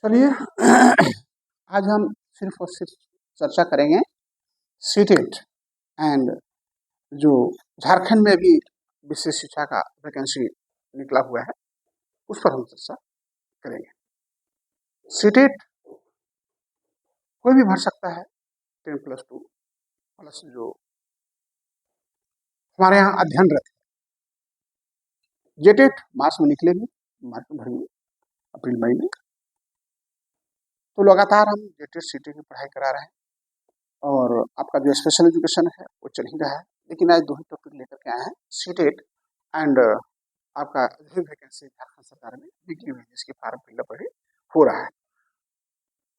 चलिए आज हम सिर्फ और सिर्फ चर्चा करेंगे सीटेट एंड जो झारखंड में भी विशेष शिक्षा का वैकेंसी निकला हुआ है उस पर हम चर्चा करेंगे। सीटेट कोई भी भर सकता है 10+2 प्लस जो हमारे यहाँ अध्ययनरत है। जेटेट मार्च में निकलेगी, मार्च में भरेंगे, अप्रैल मई में। तो लगातार हम जेटेट सीटेट की पढ़ाई करा रहे हैं और आपका जो स्पेशल एजुकेशन है वो चल ही रहा है। लेकिन आज दो ही टॉपिक लेकर के आए हैं, सीटेट एंड आपका जो वैकेंसी झारखंड सरकार में निकली हुई जिसकी फार्म फिलअप अभी हो रहा है।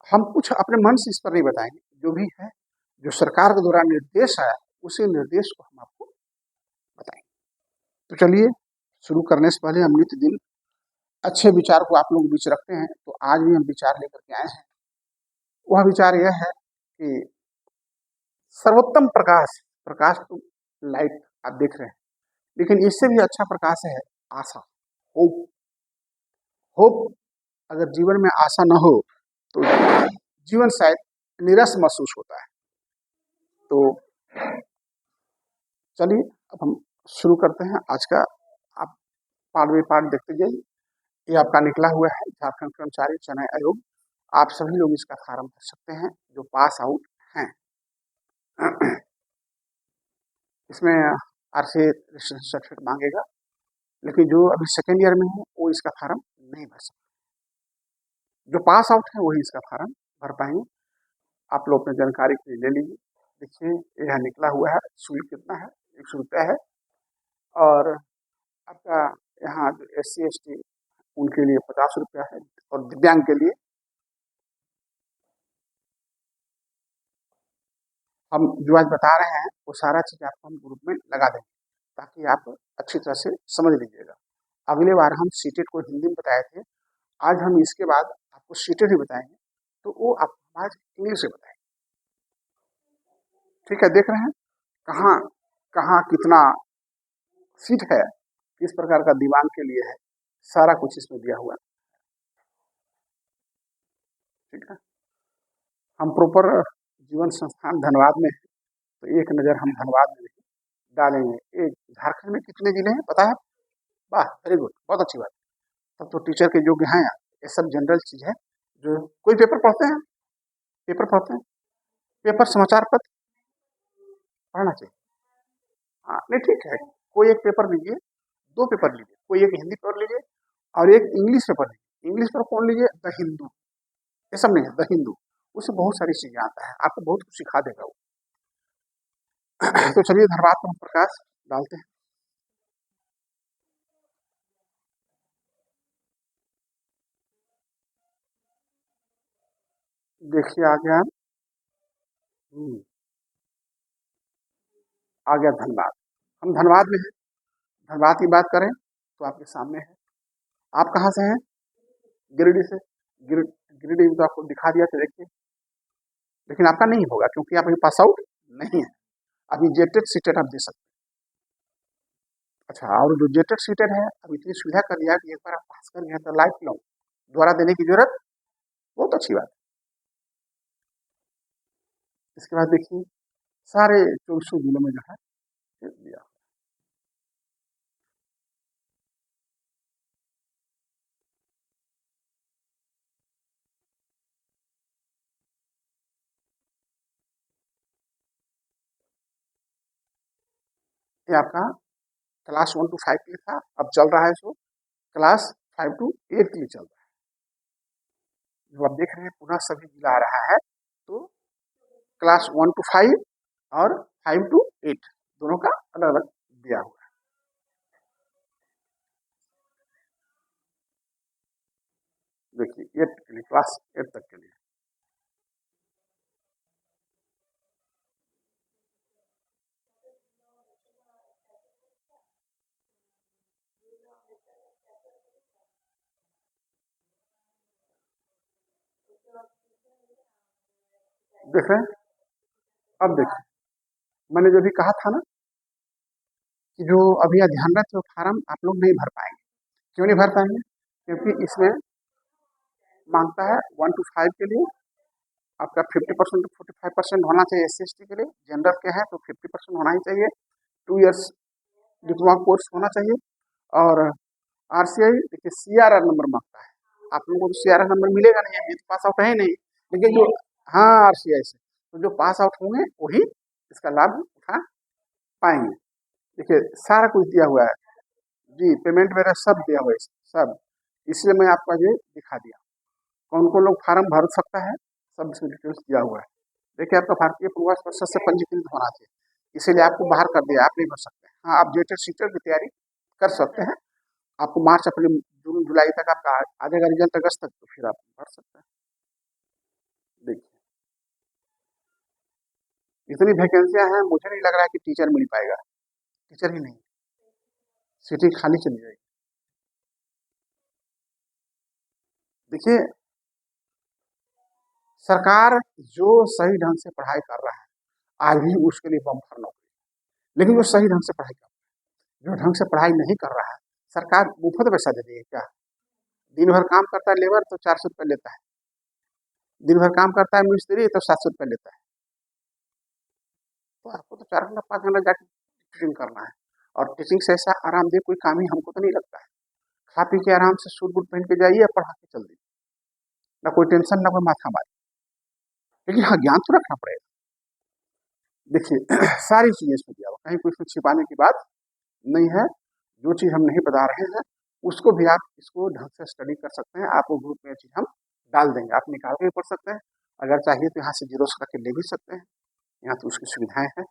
हम कुछ अपने मन से इस पर नहीं बताएंगे, जो भी है जो सरकार के द्वारा निर्देश आया उसी निर्देश को हम आपको बताएंगे। तो चलिए शुरू करने से पहले हम नित्य दिन अच्छे विचार को आप लोग बीच रखते हैं, तो आज भी हम विचार लेकर के आए हैं। वह विचार यह है कि सर्वोत्तम प्रकाश, प्रकाश तो लाइट आप देख रहे हैं, लेकिन इससे भी अच्छा प्रकाश है आशा, होप। होप अगर जीवन में आशा न हो तो जीवन शायद निरस महसूस होता है। तो चलिए अब हम शुरू करते हैं आज का। आप पार्ट बाई पार्ट देखते जाइए। ये आपका निकला हुआ है झारखंड कर्मचारी चयन आयोग। आप सभी लोग इसका फॉर्म भर सकते हैं जो पास आउट हैं। इसमें आरसी रजिस्ट्रेशन सर्टिफिकेट मांगेगा, लेकिन जो अभी सेकेंड ईयर में है वो इसका फॉर्म नहीं भर सकते। जो पास आउट है वही इसका फॉर्म भर पाएंगे। आप लोग अपनी जानकारी के लिए ले लीजिए। देखिए यह निकला हुआ है, शुल्क कितना है, 100 रुपया है। और आपका यहाँ जो SC ST उनके लिए 50 रुपया है और दिव्यांग के लिए हम जो आज बता रहे हैं वो सारा चीज़ आपको हम ग्रुप में लगा देंगे ताकि आप अच्छी तरह से समझ लीजिएगा। अगले बार हम सीटेट को हिंदी में बताए थे, आज हम इसके बाद आपको सीटेट ही बताएंगे, तो वो आप आज इंग्लिश में बताएंगे। ठीक है, देख रहे हैं कहाँ कहाँ कितना सीट है, किस प्रकार का दिमाग के लिए है, सारा कुछ इसमें दिया हुआ है। ठीक है, हम प्रॉपर जीवन संस्थान धनबाद में है, तो एक नज़र हम धनबाद में डालेंगे। एक झारखंड में कितने जिले हैं पता है? वाह, वेरी गुड, बहुत अच्छी बात। तब तो टीचर के योग्य हैं आप। ये सब जनरल चीज है। जो कोई पेपर पढ़ते हैं, पेपर पढ़ते हैं, पेपर समाचार पत्र पढ़ना चाहिए। हाँ नहीं ठीक है, कोई एक पेपर लीजिए, दो पेपर लीजिए, कोई एक हिंदी पेपर लीजिए और एक इंग्लिश पेपर लीजिए। इंग्लिश पेपर कौन लीजिए? द हिंदू। ये सब नहीं है, द हिंदू, उससे बहुत सारी चीजें आता है, आपको बहुत कुछ सिखा देगा वो। तो चलिए धनबाद पर हम प्रकाश डालते हैं। देखिए आ गया, आ गया धनबाद। हम धनबाद में हैं। धनबाद की बात करें तो आपके सामने है। आप कहाँ से हैं? गिरिडीह से। गिरिडीह तो आपको दिखा दिया था, देखिए। लेकिन आपका नहीं होगा क्योंकि आप अभी पास आउट नहीं है। अभी जेटेड सीटेड आप दे सकते हैं। अच्छा, और जो जेटेड सीटेड है अब इतनी सुविधा कर दिया कि एक बार आप पास कर गए तो लाइफ लॉन्ग दोबारा देने की जरूरत, बहुत अच्छी बात है। इसके बाद देखिए सारे 24 जिलों में जो है दिया। ये आपका क्लास 1 to 5 के लिए था, अब चल रहा है सो क्लास 5 to 8 के लिए चल रहा है। जो आप देख रहे हैं पुनः सभी जिला आ रहा है, तो क्लास 1 to 5 और 5 to 8 दोनों का अलग अलग दिया हुआ है। देखिए 8 के लिए, क्लास 8 तक के लिए। देख रहे हैं, अब देखिए मैंने जो भी कहा था ना कि जो अभी अध्ययनरत जो फार्म आप लोग नहीं भर पाएंगे। क्यों नहीं भर पाएंगे? क्योंकि इसमें मांगता है 1 to 5 के लिए। आपका 50% to 45% होना चाहिए SC/ST के लिए। जनरल के हैं तो 50% होना ही चाहिए। 2 इयर्स डिप्लोमा कोर्स होना चाहिए। और RCI देखिए CRR नंबर मांगता है। आप लोगों को तो CRR नंबर मिलेगा नहीं, अभी तो पास आउट है नहीं, लेकिन जो हाँ RCI से तो जो पास आउट होंगे वही इसका लाभ उठा पाएंगे। देखिए सारा कुछ दिया हुआ है जी, पेमेंट वगैरह सब दिया हुआ है सब, इसलिए मैं आपको ये दिखा दिया कौन कौन लोग फार्म भर सकता है, सब इसमें डिटेल्स दिया हुआ है। देखिए आपका भारतीय प्रवास परिषद से पंजीकृत होना चाहिए, इसीलिए आपको बाहर कर दिया, आप नहीं भर सकते। हाँ आप जेटेड सीटेड की तैयारी कर सकते हैं, आपको मार्च अप्रैल जून जुलाई तक आपका आ जाएगा रिजल्ट, अगस्त तक, तो फिर आप भर सकते हैं। देखिए इतनी वैकेंसियां हैं, मुझे नहीं लग रहा है कि टीचर मिल पाएगा, टीचर ही नहीं, सीटें खाली चली जाएगी। देखिए सरकार जो सही ढंग से पढ़ाई कर रहा है आज भी उसके लिए बम्पर नौकरी, लेकिन वो सही ढंग से पढ़ाई कर रहा है। जो ढंग से पढ़ाई नहीं कर रहा है सरकार मुफ्त पैसा दे रही है क्या? दिन भर काम करता है लेबर तो 400 रुपये लेता है, दिन भर काम करता है मिस्त्री तो 700 रुपये लेता है। तो आपको तो 4 घंटा 5 घंटा जाके टीचिंग करना है, और टीचिंग से ऐसा आरामदेह कोई काम ही हमको तो नहीं लगता है। खा पी के आराम से सूट बूट पहन के जाइए, पढ़ा के चल दीजिए, ना कोई टेंशन ना कोई माथा मारी, लेकिन हाँ ज्ञान तो रखना पड़ेगा। देखिए सारी चीजें इसमें दिया हुआ, कहीं कुछ छिपाने की बात नहीं है। जो चीज हम नहीं बता रहे हैं उसको भी आप इसको ढंग से स्टडी कर सकते हैं, आपको ग्रुप में चीज हम डाल देंगे, आप निकाल के भी पढ़ सकते हैं, अगर चाहिए तो यहाँ से जीरो करके ले भी सकते हैं, यहाँ तो उसकी सुविधाएं हैं।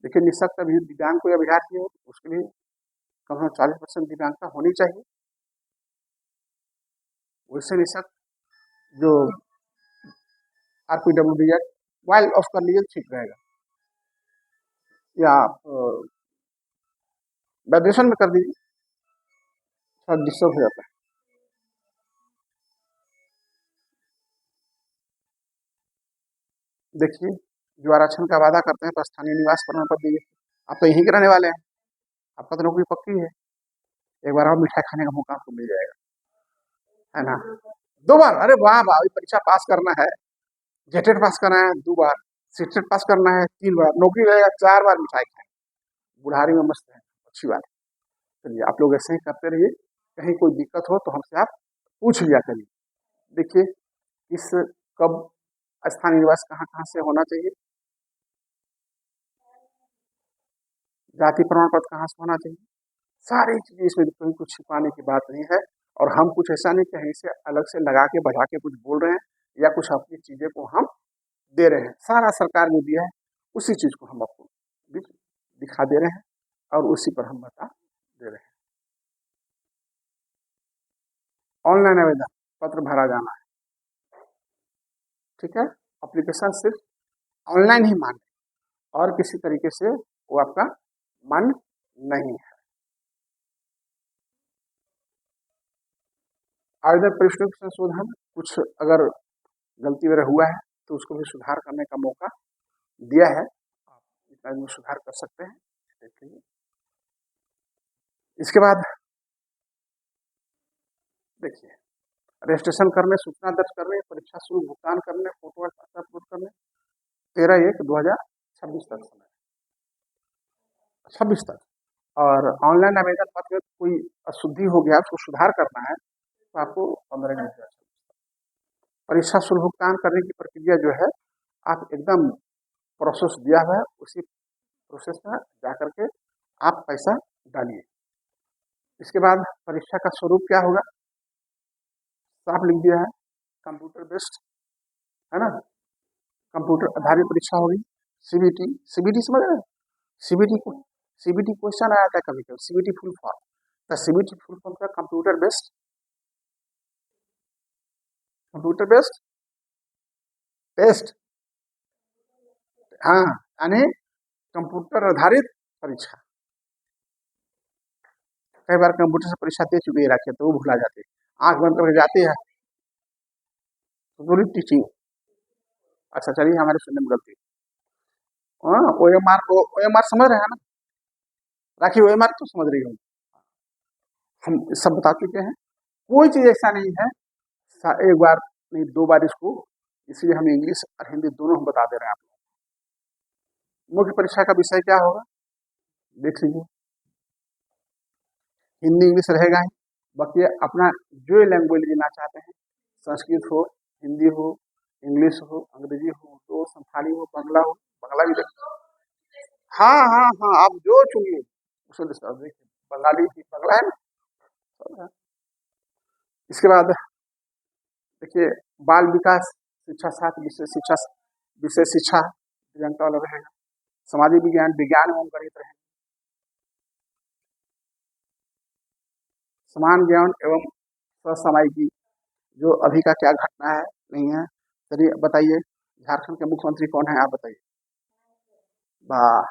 लेकिन निःशक्त अभी दिव्यांग कोई अभ्यर्थी हो उसके लिए कम से कम 40% दिव्यांगता होनी चाहिए। वैसे निःशक्त जो RPWD वाइल ऑफ कर लीजिए ठीक रहेगा, या आप ग्रेजुएशन में कर दीजिए, थोड़ा डिस्टर्ब हो जाता है। देखिए जो आरक्षण का वादा करते हैं तो स्थानीय निवास प्रमाण पत्र दीजिए, आप तो यहीं के रहने वाले हैं, आपका तो नौकरी पक्की है, एक बार और मिठाई खाने का मौका आपको मिल जाएगा, है ना? 2 बार, अरे वाह वाह, अभी परीक्षा पास करना है, जेटेट पास करना है 2 बार, सीटेट पास करना है 3 बार, नौकरी रहेगा 4 बार मिठाई खाए, बुढ़ारी में मस्त है, अच्छी बात। चलिए आप लोग ऐसे ही करते रहिए, कहीं कोई दिक्कत हो तो हमसे आप पूछ लिया करिए। देखिए इस कब स्थानीय निवास कहाँ कहाँ से होना चाहिए, जाति प्रमाण पत्र कहाँ से होना चाहिए, सारी चीजें इसमें कोई कुछ छिपाने की बात नहीं है। और हम कुछ ऐसा नहीं कहीं से अलग से लगा के बढ़ा के कुछ बोल रहे हैं, या कुछ अपनी चीजें को हम दे रहे हैं, सारा सरकार ने दिया है उसी चीज को हम आपको दिखा दे रहे हैं और उसी पर हम बता दे रहे हैं। ऑनलाइन आवेदन पत्र भरा जाना है, ठीक है, एप्लीकेशन सिर्फ ऑनलाइन ही मान्य, और किसी तरीके से वो आपका मान्य नहीं है। आवेदन प्रविष्टियों के संशोधन, कुछ अगर गलती वगैरह हुआ है तो उसको भी सुधार करने का मौका दिया है, आप इसमें सुधार कर सकते हैं। देखिए इसके बाद देखिए रजिस्ट्रेशन करने, सूचना दर्ज करने, परीक्षा शुल्क भुगतान करने, फोटो अपलोड करने 13/1/2026 तक समय, 26 तक। और ऑनलाइन आवेदन पत्र में कोई अशुद्धि हो गया उसको सुधार करना है तो आपको 15 दिन का। परीक्षा शुल्क भुगतान करने की प्रक्रिया जो है आप एकदम प्रोसेस दिया हुआ है, उसी प्रोसेस में जा करके आप पैसा डालिए। इसके बाद परीक्षा का स्वरूप क्या होगा, साफ लिख दिया है, कंप्यूटर बेस्ड, है ना, कंप्यूटर आधारित परीक्षा होगी। CBT, CBT समझ रहे हैं, CBT को CBT क्वेश्चन आया था कभी कभी, CBT फुल फॉर्म, तो CBT फुल फॉर्म का computer based, computer based test, हाँ यानी कंप्यूटर आधारित परीक्षा। कई बार कंप्यूटर से परीक्षा दे चुके रखे तो वो भुला जाते, आंख बंद करके जाते हैं तो पूरी टीचिंग। अच्छा चलिए हमारे सुनने में गलती, हाँ OMR समझ रहे हैं ना, राखी OMR तो समझ रही हूँ, हम सब बता चुके हैं, कोई चीज ऐसा नहीं है एक बार नहीं 2 बार इसको, इसलिए हम इंग्लिश और हिंदी दोनों हम बता दे रहे हैं आपको। मुख्य परीक्षा का विषय क्या होगा देख लीजिए, हिंदी इंग्लिश रहेगा ही, बाकी अपना जो लैंग्वेज लेना चाहते हैं, संस्कृत हो, हिंदी हो, इंग्लिश हो, अंग्रेजी हो, उर्दू हो, संथाली हो, बंगला हो, बंगला भी देख, हाँ हाँ हाँ आप जो चुनिए उसको देखिए, बंगाली की बंगला है ना, सब है। इसके बाद देखिए बाल विकास शिक्षा साथ विशेष शिक्षा दिव्यांगता वाला रहेगा, सामाजिक विज्ञान विज्ञान एवं गणित रहेगा, समान ज्ञान एवं समसामयिकी जो अभी का क्या घटना है नहीं है। चलिए बताइए झारखंड के मुख्यमंत्री कौन है आप बताइए। वाह,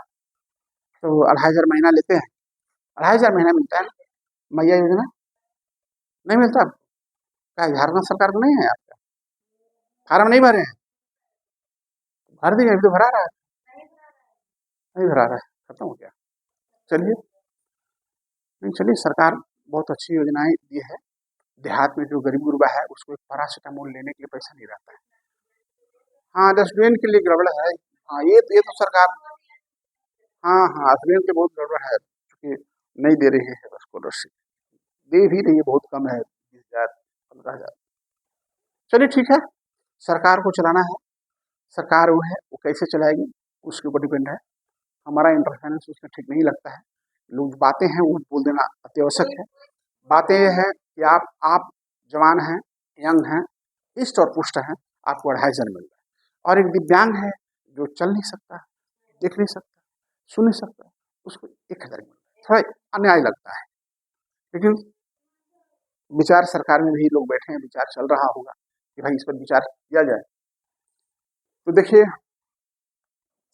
तो 2,500 महीना लेते हैं, 2,500 महीना मिलता है ना मैया योजना, नहीं मिलता आपको? क्या झारखंड सरकार को नहीं है आपका? फार्म नहीं भरे हैं? भर दिए, अभी तो भरा रहा है, नहीं भरा रहा है, खत्म हो गया। चलिए नहीं, चलिए सरकार बहुत अच्छी योजनाएं दी है। देहात में जो गरीब गुरबा है उसको एक पैरासीटामोल लेने के लिए पैसा नहीं रहता है। हाँ डस्टबिन के लिए गड़बड़ है। हाँ ये तो सरकार, हाँ हाँ डस्टबिन के बहुत गड़बड़ है, क्योंकि नहीं दे रही है स्कॉलरशिप, दे भी रही है बहुत कम है, 20,000 15,000। चलिए ठीक है, सरकार को चलाना है, सरकार वो है वो कैसे चलाएगी उसके ऊपर डिपेंड है, हमारा इंटरफेरेंस उसमें ठीक नहीं लगता है। लोग जो बातें हैं वो बोल देना अत्यावश्यक है। बातें ये है कि आप जवान हैं, यंग हैं, इष्ट और पुष्ट हैं, आपको 2,500 मिल रहा है, और एक दिव्यांग है जो चल नहीं सकता, देख नहीं सकता, सुन नहीं सकता, उसको 1,000 मिल रहा है, थोड़ा अन्याय लगता है। लेकिन विचार सरकार में भी लोग बैठे हैं, विचार चल रहा होगा कि भाई इस पर विचार किया जाए। तो देखिए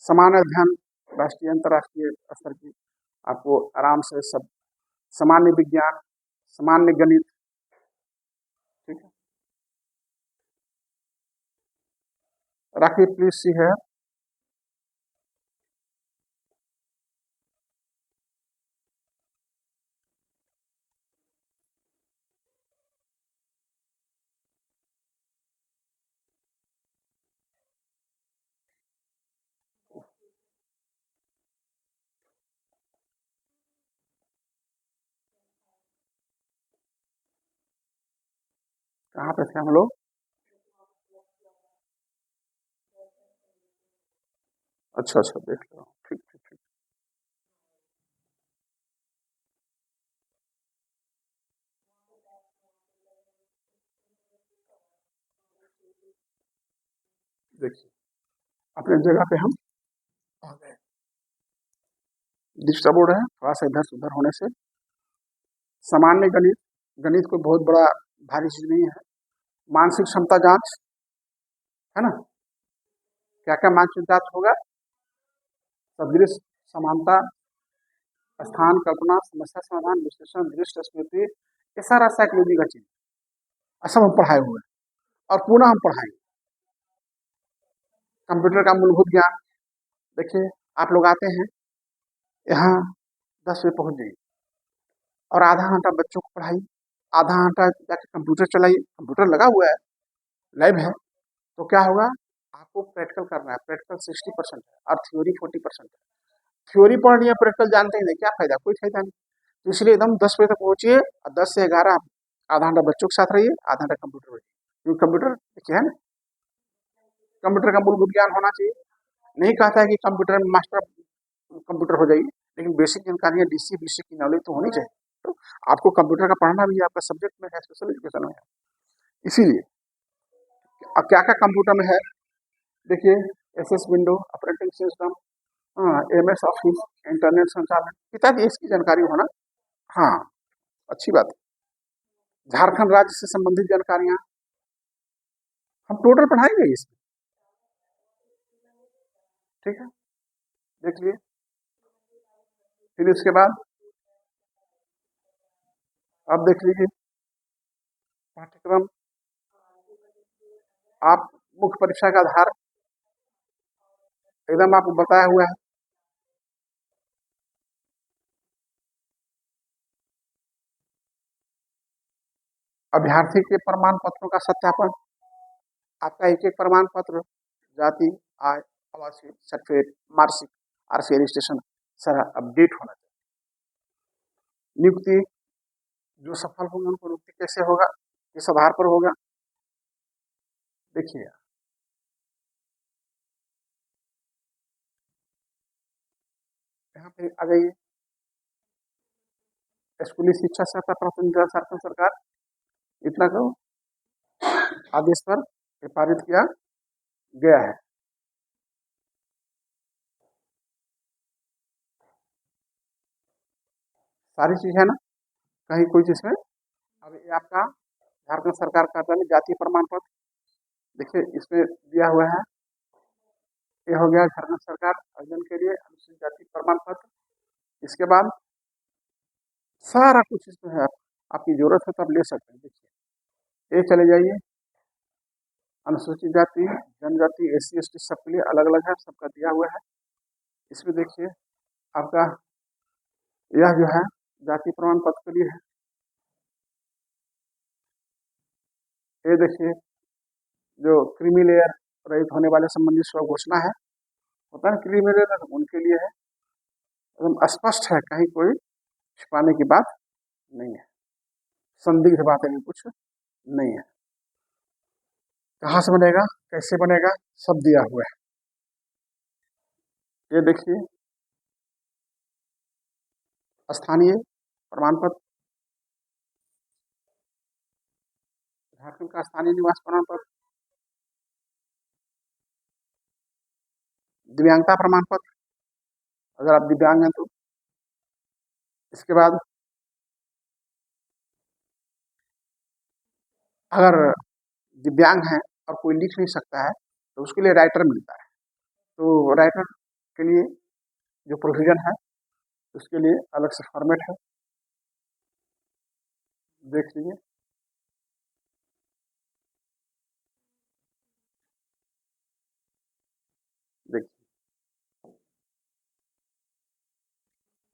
समान अध्ययन राष्ट्रीय अंतर्राष्ट्रीय स्तर की आपको आराम से सब, सामान्य विज्ञान, सामान्य गणित, ठीक है। राखी प्लीज सी है, कहाँ पे थे हम लोग? अच्छा अच्छा देख लो, ठीक ठीक ठीक। देखिए अपने जगह पे हम आ गए, डिजिटल बोर्ड है, थोड़ा सा इधर से उधर होने से। सामान्य गणित, गणित कोई बहुत बड़ा भारी चीज नहीं है। मानसिक क्षमता जांच है ना, क्या क्या मानसिक जांच होगा? सदृश, समानता, स्थान कल्पना, समस्या समाधान, विश्लेषण, दृष्टि, स्मृति, ये सारा साइकोलॉजी का चीज सब हम पढ़ाए हुए हैं और पुनः हम पढ़ाएंगे। कंप्यूटर का मूलभूत ज्ञान, देखिए आप लोग आते हैं यहाँ 10 बजे पहुंच जाइए और आधा घंटा बच्चों को पढ़ाइए, आधा घंटा जाके कंप्यूटर चलाइए, कंप्यूटर लगा हुआ है, लैब है, तो क्या होगा आपको प्रैक्टिकल करना है, प्रैक्टिकल 60% है और थ्योरी 40% है। थ्योरी पढ़ लिया, प्रैक्टिकल जानते ही नहीं, क्या फायदा, कोई फायदा नहीं। तो इसलिए एकदम 10 बजे तक पहुंचिए और 10 से 11 आधा घंटा बच्चों के साथ रहिए, आधा घंटा कंप्यूटर रहिए, क्योंकि कंप्यूटर देखिए है ना, कंप्यूटर का मूलभूत ज्ञान होना चाहिए। नहीं कहता है कि कंप्यूटर में मास्टर कंप्यूटर हो जाइए, लेकिन बेसिक जानकारियाँ डीसी बीसी की नॉलेज तो होनी चाहिए। तो आपको कंप्यूटर का पढ़ना भी है, आपका सब्जेक्ट में है, स्पेशल एजुकेशन में है। इसीलिए अब क्या क्या कंप्यूटर में है देखिए, एसएस विंडो, ऑपरेटिंग सिस्टम, हाँ एमएस ऑफिस, इंटरनेट संचालन, पिताजी इसकी जानकारी होना, हाँ अच्छी बात है। झारखंड राज्य से संबंधित जानकारियां हम टोटल पढ़ाएंगे इसमें, ठीक है, देख लिए। फिर इसके बाद आप देख लीजिए पाठ्यक्रम, आप मुख्य परीक्षा का आधार एकदम आपको बताया हुआ है। अभ्यर्थी के प्रमाण पत्रों का सत्यापन, आपका एक एक प्रमाण पत्र, जाति, आय, आवासीय सर्टिफिकेट, मार्कशीट, आरसी रजिस्ट्रेशन सारा अपडेट होना चाहिए। नियुक्ति जो सफल होंगे उनको नियुक्ति कैसे होगा, किस आधार पर होगा, देखिए यहाँ पे आ जाइए। स्कूली शिक्षा सहायता प्राथमिक शासन सरकार इतना को आदेश पर पारित किया गया है। सारी चीज है ना, कहीं कोई चीज में। अब ये आपका झारखंड सरकार कार्यालय जाति प्रमाण पत्र, देखिए इसमें दिया हुआ है, ये हो गया झारखंड सरकार आवेदन के लिए अनुसूचित जाति प्रमाण पत्र। इसके बाद सारा कुछ इसमें है, आपकी जरूरत है तो आप ले सकते हैं। देखिए ये चले जाइए, अनुसूचित जाति, जनजाति, एससी एसटी सबके लिए अलग अलग है, सबका दिया हुआ है। इसमें देखिए आपका यह जो है जाति प्रमाण पत्र के लिए है। ये देखिए जो क्रीमी लेयर रहित होने वाले संबंधी स्व घोषणा है, होता है क्रीमी लेयर, उनके लिए है। एकदम स्पष्ट है, कहीं कोई छिपाने की बात नहीं है, संदिग्ध बातें भी कुछ नहीं है। कहाँ से बनेगा, कैसे बनेगा, सब दिया हुआ है। ये देखिए स्थानीय प्रमाण पत्र, झारखंड का स्थानीय निवास प्रमाण पत्र, दिव्यांगता प्रमाण पत्र अगर आप दिव्यांग हैं तो। इसके बाद अगर दिव्यांग है और कोई लिख नहीं सकता है तो उसके लिए राइटर मिलता है, तो राइटर के लिए जो प्रोविजन है उसके लिए अलग से फॉर्मेट है, देख लीजिए। देखिए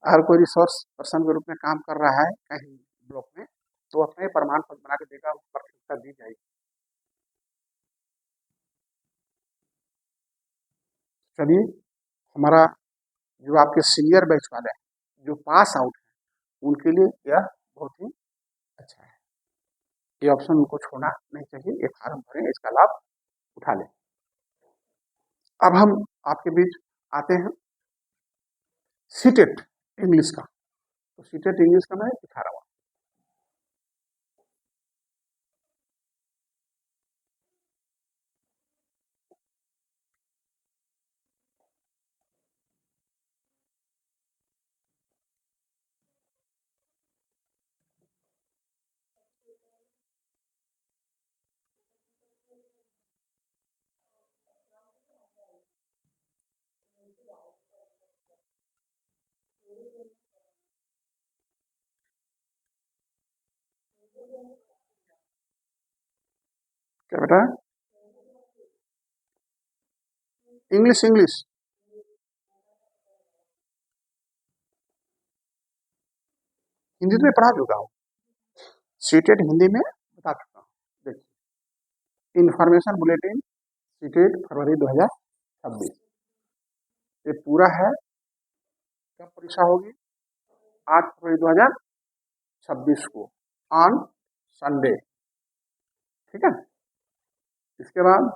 अगर कोई रिसोर्स पर्सन के रूप में काम कर रहा है कहीं ब्लॉक में तो अपने प्रमाण पत्र बना के देगा, उसको प्राथमिकता दी जाएगी। चलिए हमारा जो आपके सीनियर बैच वाले हैं, जो पास आउट हैं, उनके लिए यह बहुत ही अच्छा है। ये ऑप्शन उनको छोड़ना नहीं चाहिए, ये फार्म भरें, इसका लाभ उठा लें। अब हम आपके बीच आते हैं सीटेट इंग्लिश का, तो सीटेट इंग्लिश का मैं दिखा रहा हूँ। क्या बेटा, इंग्लिश इंग्लिश हिंदी तो मैं पढ़ा चुका हूँ, सीटेट हिंदी में बता चुका हूँ। देखिए इंफॉर्मेशन बुलेटिन सीटेट फरवरी 2026, ये पूरा है। कब परीक्षा होगी, 8 फरवरी 2026 को ऑन संडे, ठीक है। इसके बाद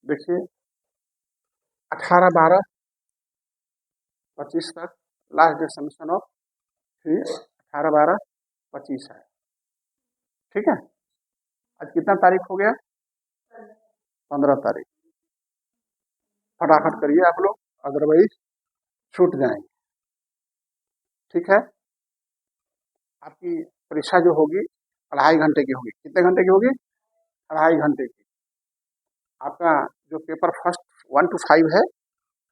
देखिए 18/12/25 तक लास्ट डेट सबमिशन ऑफ फी 18/12/25 है, ठीक है। आज कितना तारीख हो गया, 15 तारीख। फटाफट करिए आप लोग, अदरवाइज छूट जाएंगे, ठीक है। आपकी परीक्षा जो होगी 2.5 घंटे की होगी, कितने घंटे की होगी, 2.5 घंटे की। आपका जो पेपर फर्स्ट 1 to 5 है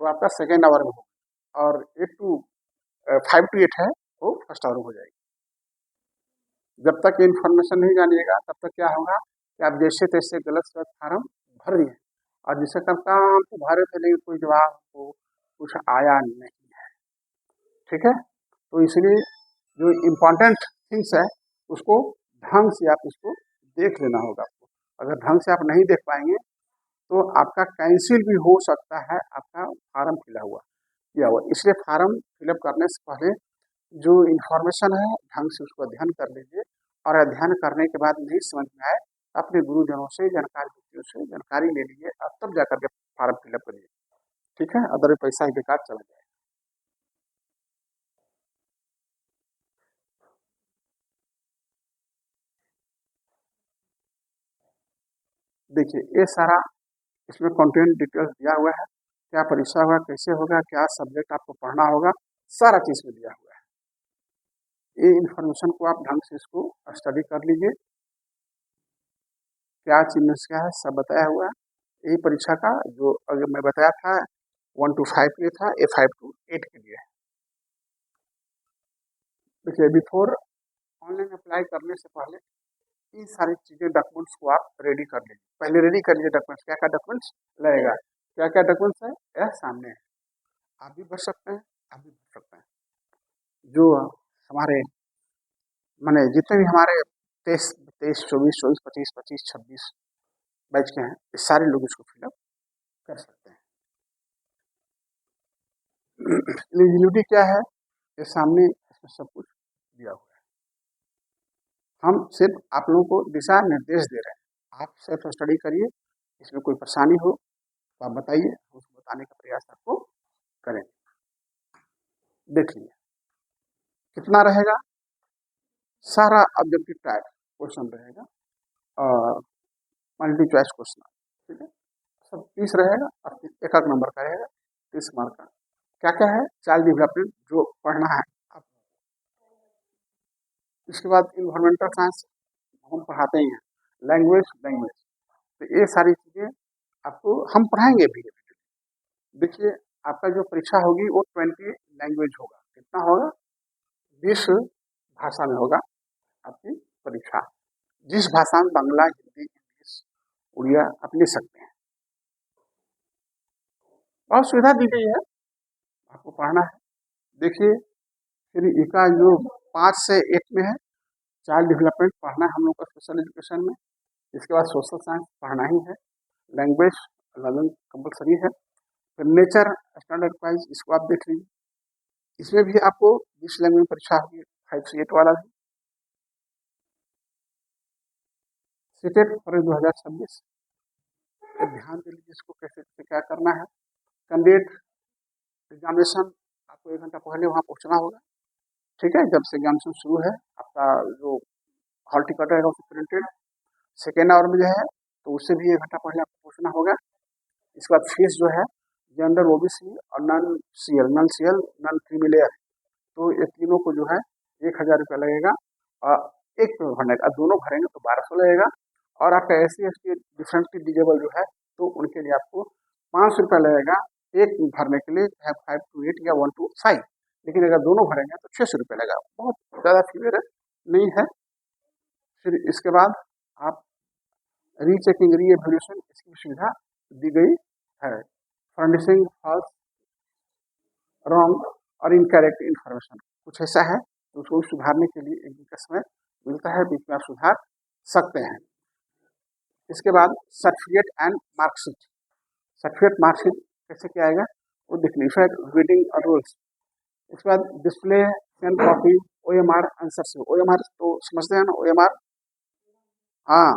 वो आपका सेकेंड आवर में होगा, और 5 to 8 है वो फर्स्ट आवर में हो जाएगी। जब तक इन्फॉर्मेशन नहीं जानिएगा तब तक क्या होगा कि आप जैसे तैसे गलत सलत फार्म भर दिए, और जिसे कब काम तो भरे थे लेकिन कोई जवाब को कुछ आया नहीं है, ठीक है। तो इसलिए जो इम्पोर्टेंट थिंग्स है उसको ढंग से आप इसको देख लेना होगा आपको। अगर ढंग से आप नहीं देख पाएंगे तो आपका कैंसिल भी हो सकता है, आपका फार्म किया हुआ। इसलिए फार्म फिलअप करने से पहले जो इन्फॉर्मेशन है ढंग से उसको अध्ययन कर लीजिए, और अध्ययन करने के बाद नहीं समझ में आए अपने गुरुजनों से जानकार व्यक्तियों से जानकारी ले लीजिए, अब तब जाकर के फार्म फिलअप करिए। ठीक है, अदर पैसा ही बेकार चला जाए। देखिए ये सारा इसमें कंटेंट डिटेल्स दिया हुआ है, क्या परीक्षा होगा, कैसे होगा, क्या सब्जेक्ट आपको पढ़ना होगा, सारा चीज में दिया हुआ है। ये इन्फॉर्मेशन को आप ढंग से इसको स्टडी कर लीजिए, क्या चीज में क्या है सब बताया हुआ है। यही परीक्षा का जो अगर मैं बताया था 1 to 5 के लिए था, ये 5 to 8 के लिए है। देखिए बिफोर ऑनलाइन अप्लाई करने से पहले इन सारी चीजें डॉक्यूमेंट्स को आप रेडी कर लीजिए, पहले रेडी कर लीजिए डॉक्यूमेंट्स, क्या क्या डॉक्यूमेंट्स लगेगा, क्या क्या डॉक्यूमेंट्स है यह सामने है। आप भी भर सकते हैं, आप भी भर सकते हैं। जो हमारे माने जितने भी हमारे 23 24 24 25 25 26 बैच के हैं, ये सारे लोग इसको फिलअप कर सकते हैं। एलिजिबिलिटी क्या है, ये सामने इसमें सब कुछ दिया हुआ है। हम सिर्फ आप लोगों को दिशा निर्देश दे रहे हैं, आप सेल्फ स्टडी करिए। इसमें कोई परेशानी हो तो आप बताइए, हम उसको बताने का प्रयास आपको करेंगे। देखिए कितना रहेगा, सारा ऑब्जेक्टिव टाइप क्वेश्चन रहेगा और मल्टी चॉइस क्वेश्चन, ठीक है, सब 30 रहेगा और एक एक नंबर का रहेगा 30 मार्क का। क्या क्या है, चाइल्ड डेवलपमेंट जो पढ़ना है आप। इसके बाद इन्वायरमेंटल साइंस हम पढ़ाते ही हैं, लैंग्वेज, तो ये सारी चीज़ें आपको हम पढ़ाएंगे भी। देखिए आपका जो परीक्षा होगी वो 20 लैंग्वेज होगा, कितना होगा, 20 भाषा में होगा आपकी परीक्षा। जिस भाषा में बांग्ला, हिंदी, इंग्लिश, उड़िया आप ले सकते हैं। बहुत सुविधा दी गई है, आपको पढ़ना है। देखिए फिर इसका जो 5 से 8 में है, चाइल्ड डेवलपमेंट पढ़ना है हम लोग का स्पेशल एजुकेशन में। इसके बाद सोशल साइंस पढ़ना ही है, लैंग्वेज लर्निंग कंपलसरी है। फिर नेचर स्टैंडर्ड वाइज इसको आप देख लीजिए, इसमें भी आपको 20 लैंग्वेज परीक्षा होगी, 5 से 8 वाला भी। सीटेट फॉर 2026 ध्यान दे लीजिए, इसको कैसे कैसे क्या करना है। कैंडिडेट एग्जामिनेशन आपको 1 घंटा पहले वहाँ पहुँचना होगा, ठीक है। जब से एग्जामिनेशन शुरू है आपका जो हॉल टिकट रहेगा उससे प्रिंटेड, सेकेंड आवर में जो है तो उससे भी 1 घंटा पहले आपको पहुँचना होगा। इसके बाद फीस जो है जनरल ओबीसी और नॉन क्रीमी लेयर, तो ये तीनों को जो है 1000 रुपया लगेगा, और एक पेपर भरने का, दोनों भरेंगे तो 1200 लगेगा। और आपका SC ST डिफरेंटली डिजेबल जो है तो उनके लिए आपको 500 रुपया लगेगा एक भरने के लिए, चाहे 5 to 8 या 1 to 5। लेकिन अगर दोनों भरेंगे तो 600 रुपया लगेगा, बहुत ज़्यादा फीस नहीं है। फिर इसके बाद आप रीचेकिंग री एवोल्यूशन इसकी सुविधा दी गई है। फर्निशिंग फॉल्स रॉन्ग और इनकरेक्ट इन्फॉर्मेशन कुछ ऐसा है तो उसको सुधारने के लिए 1 दिन का समय मिलता है, बीच में आप सुधार सकते हैं। इसके बाद certificate and marksheet, certificate marksheet कैसे क्या आएगा वो देख लीजिए, रीडिंग और रूल्स। इसके बाद display send copy OMR answer से, OMR तो समझते हैं ना, OMR, हाँ।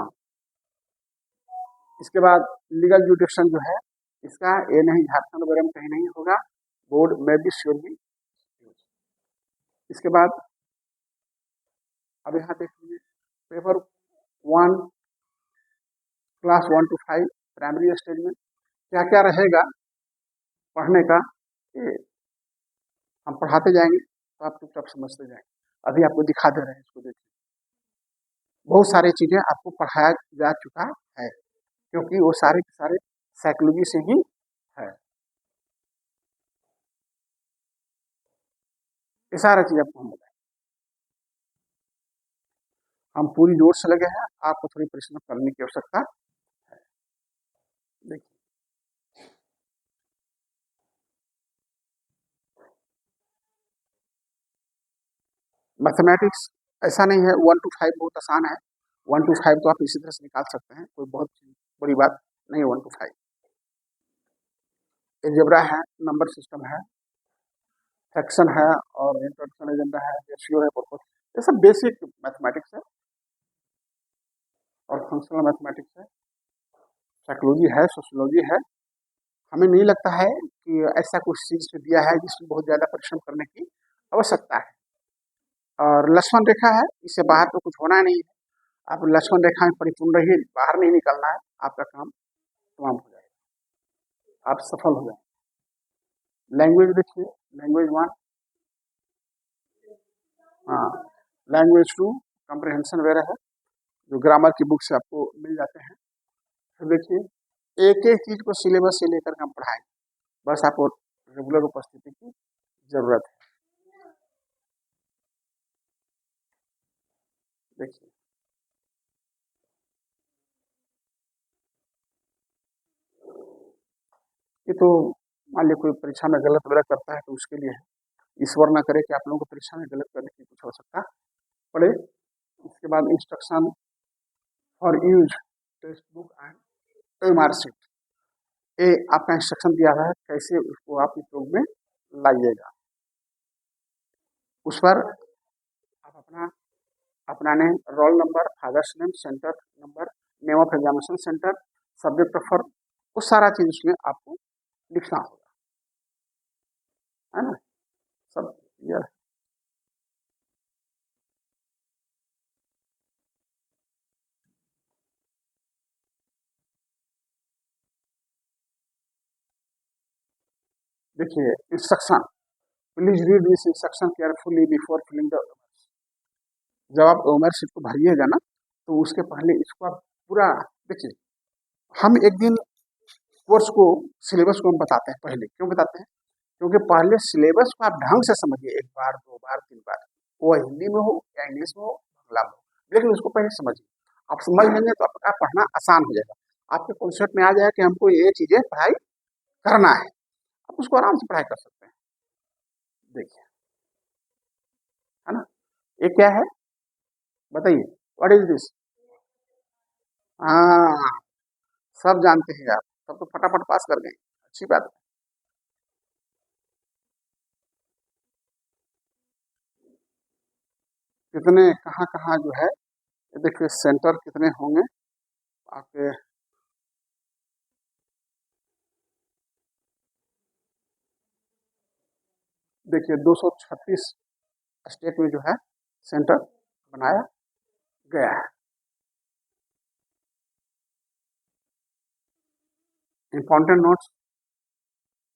इसके बाद लीगल जुडिक्शन जो है इसका, ये नहीं झारखंड वगैरह में कहीं नहीं होगा, बोर्ड में भी श्योर भी। इसके बाद अब यहाँ देख लीजिए paper 1 class 1 to 5 primary stage में क्या क्या रहेगा पढ़ने का, ये हम पढ़ाते जाएंगे तो आप चुपचाप समझते जाएंगे। अभी आपको दिखा दे रहे हैं, इसको देखिए, बहुत सारी चीजें आपको पढ़ाया जा चुका है, क्योंकि वो सारे के सारे साइकोलॉजी से ही है। ये सारा चीज आपको हम बताएं, हम पूरी जोर से लगे हैं, आपको थोड़ी परिश्रम करने की आवश्यकता है। देखिए मैथमेटिक्स ऐसा नहीं है, 1 to 5 बहुत आसान है, 1 to 5 तो आप इसी तरह से निकाल सकते हैं, कोई बहुत बड़ी बात नहीं है 1 to 5। एलजेब्रा है, नंबर सिस्टम है, फ्रैक्शन है और इंट्रोडक्शन एजेंडा है, रेशियो है, पर्पस, ये सब बेसिक मैथमेटिक्स है और फंक्शनल मैथमेटिक्स है, साइकोलॉजी है, सोशियोलॉजी है। हमें नहीं लगता है कि ऐसा कुछ चीज दिया है जिसमें बहुत ज्यादा परिश्रम करने की आवश्यकता है। और लक्ष्मण रेखा है, इससे बाहर तो कुछ होना नहीं है। आप लक्ष्मण रेखा में परिपूर्ण रहिए, बाहर नहीं निकलना है, आपका काम तमाम हो जाएगा, आप सफल हो जाएंगे। लैंग्वेज देखिए, लैंग्वेज 1, हाँ, लैंग्वेज 2 कॉम्प्रिहेंशन वगैरह है, जो ग्रामर की बुक से आपको मिल जाते हैं। फिर देखिए एक एक चीज को सिलेबस से लेकर हम पढ़ाएं, बस आपको रेगुलर उपस्थिति की जरूरत है। देखिए ये तो मान लीजिए कोई परीक्षा में गलत वगैरह करता है तो उसके लिए है, ईश्वर ना करे कि आप लोगों को परीक्षा में गलत करने की कुछ आवश्यकता पड़े। इसके बाद instruction for use text book and marksheet, ये आपका इंस्ट्रक्शन दिया हुआ है कैसे उसको आप उपयोग में लाइएगा। उस पर आप अपना अपना name, roll number, father's name, centre number, name of examination centre, subject offer, वो सारा चीज उसमें आपको लिखना होगा, है ना, सब क्लियर है। देखिए instruction, please read this instruction carefully before filling the, जब आप ओमर शीट को भरिएगा ना तो उसके पहले इसको आप पूरा देखिए। हम एक दिन कोर्स को, सिलेबस को हम बताते हैं पहले, क्यों बताते हैं? क्योंकि पहले सिलेबस को आप ढंग से समझिए, एक बार, दो बार, तीन बार, वो हिंदी में हो या इंग्लिश में हो, बांग्ला में हो, लेकिन उसको पहले समझिए। आप समझ लेंगे तो आपका पढ़ना आसान हो जाएगा, आपके कॉन्सेप्ट में आ जाएगा कि हमको ये चीजें पढ़ाई करना है, आप उसको आराम से पढ़ाई कर सकते हैं। देखिए, है ना, ये क्या है बताइए, व्हाट इज दिस? हाँ, सब जानते हैं आप, तब तो फटाफट पास कर गए, अच्छी बात है। कितने कहाँ कहाँ जो है, ये देखिए सेंटर कितने होंगे आपके। देखिए 236 स्टेट में जो है सेंटर बनाया गया है। इम्पोर्टेंट नोट्स,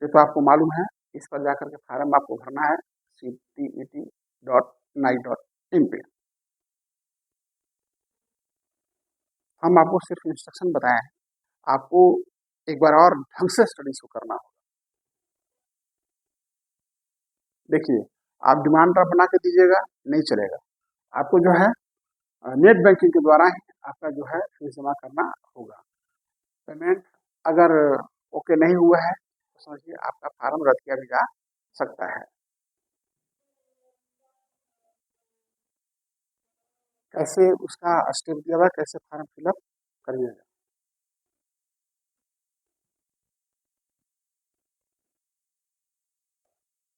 ये तो आपको मालूम है, इस पर जाकर के फार्म आपको भरना है CTET.NICE.in पे। हम आपको सिर्फ इंस्ट्रक्शन बताए हैं, आपको एक बार और ढंग से स्टडीज को करना होगा। देखिए आप डिमांड ड्राफ्ट बना के दीजिएगा नहीं चलेगा, आपको जो है नेट बैंकिंग के द्वारा ही आपका जो है फीस जमा करना होगा। पेमेंट अगर ओके नहीं हुआ है तो समझिए आपका फार्म रद्द किया भी जा सकता है। कैसे उसका स्टेप दिया हुआ है, कैसे फार्म फिलअप करिएगा।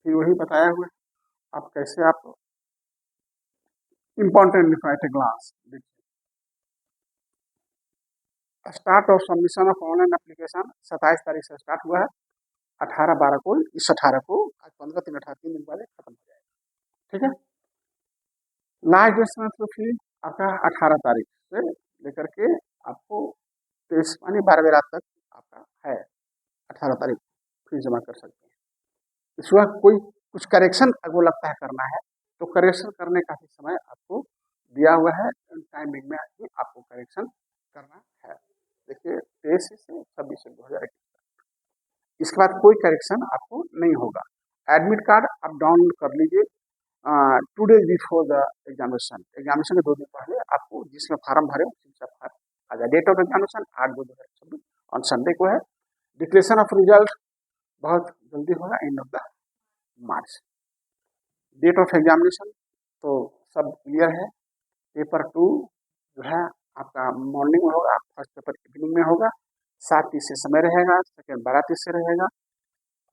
फिर वही बताया हुआ है, आप कैसे आप important at a glass. Start और सबमिशन ऑफ ऑनलाइन एप्लीकेशन 27 तारीख से स्टार्ट हुआ है, 18/12 को, इस 18 को, आज 15 3 18 3 दिन बाद खत्म हो जाएगा, ठीक है। लास्ट डेट फी आपका 18 तारीख से लेकर के आपको 23 यानी 12वीं रात तक आपका है, 18 तारीख फीस जमा कर सकते हैं। इस वक्त कोई कुछ करेक्शन अगर लगता है करना है तो करेक्शन करने का भी समय आपको दिया हुआ है, टाइमिंग में ही आपको करेक्शन करना है। देखिए 23 से 26/2021, इसके बाद कोई करेक्शन आपको नहीं होगा। एडमिट कार्ड आप डाउनलोड कर लीजिए 2 days before the examination, examination के 2 दिन पहले आपको जिसमें फार्म भरे उसी फार्म आ जाए। Date of examination 8/2/2026 on Sunday को है। डिक्लेरेशन ऑफ रिजल्ट बहुत जल्दी होगा, end of the March. Date of examination तो सब क्लियर है। पेपर 2 जो है आपका मॉर्निंग में होगा, फर्स्ट पेपर इवनिंग में होगा, 7:30 से समय रहेगा, सेकेंड 12:30 से रहेगा।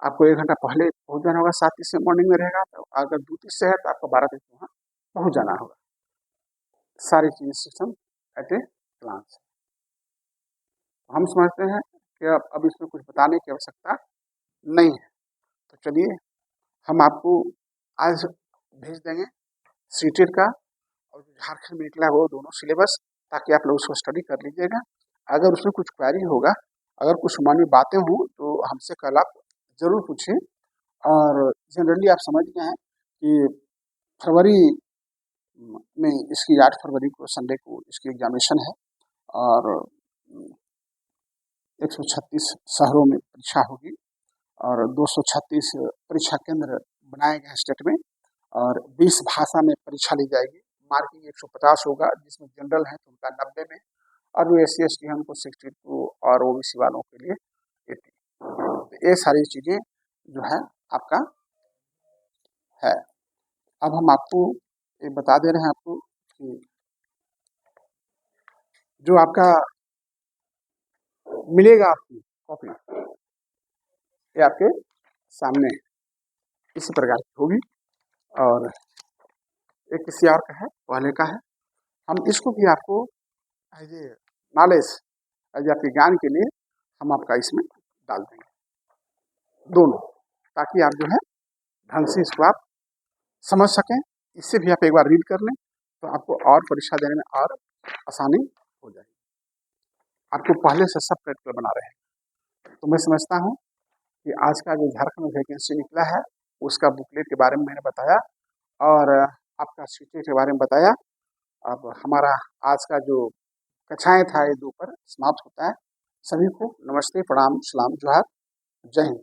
आपको 1 घंटा पहले पहुँच जाना होगा, 7:30 से मॉर्निंग में रहेगा, तो अगर 2:30 से है तो आपको 12:30 वहाँ पहुँच जाना होगा। सारी चीज़ें सिस्टम एट ए ग्लांस। हम समझते हैं कि अब इसमें कुछ बताने की आवश्यकता नहीं है। तो चलिए हम आपको आज भेज देंगे सीटेट का और जो झारखंड में निकला है वो दोनों सिलेबस, ताकि आप लोग उसको स्टडी कर लीजिएगा। अगर उसमें कुछ क्वेरी होगा, अगर कुछ मन में बातें हों तो हमसे कल आप ज़रूर पूछें। और जनरली आप समझ गए हैं कि फरवरी में इसकी 8 फरवरी को संडे को इसकी एग्जामिनेशन है और 136 शहरों में परीक्षा होगी और 236 परीक्षा केंद्र बनाए गए हैं स्टेट में और 20 भाषा में परीक्षा ली जाएगी। मार्किंग 150 होगा, जिसमें जनरल है तो उनका 90 में और जो SC ST है उनको 62 और OBC वालों के लिए 80। तो ये सारी चीज़ें जो है आपका है। अब हम आपको ये बता दे रहे हैं आपको कि जो आपका मिलेगा आपकी कॉपी, ये आपके सामने इसी प्रकार की होगी और एक किसी और का है, पहले का है। हम इसको भी आपको एज ए नॉलेज, एज आपके ज्ञान के लिए हम आपका इसमें डाल देंगे दोनों, ताकि आप जो है ढंग से इसको आप समझ सकें। इससे भी आप एक बार रीड कर लें तो आपको और परीक्षा देने में और आसानी हो जाएगी। आपको पहले से सब प्रैक्टिकल बना रहे हैं। तो मैं समझता हूँ कि आज का जो झारखंड में वैकेंसी निकला है उसका बुकलेट के बारे में मैंने बताया और आपका सीटेट के बारे में बताया। अब हमारा आज का जो कक्षाएं था ये 2 पर समाप्त होता है। सभी को नमस्ते, प्रणाम, सलाम, जोहार, जय हिंद।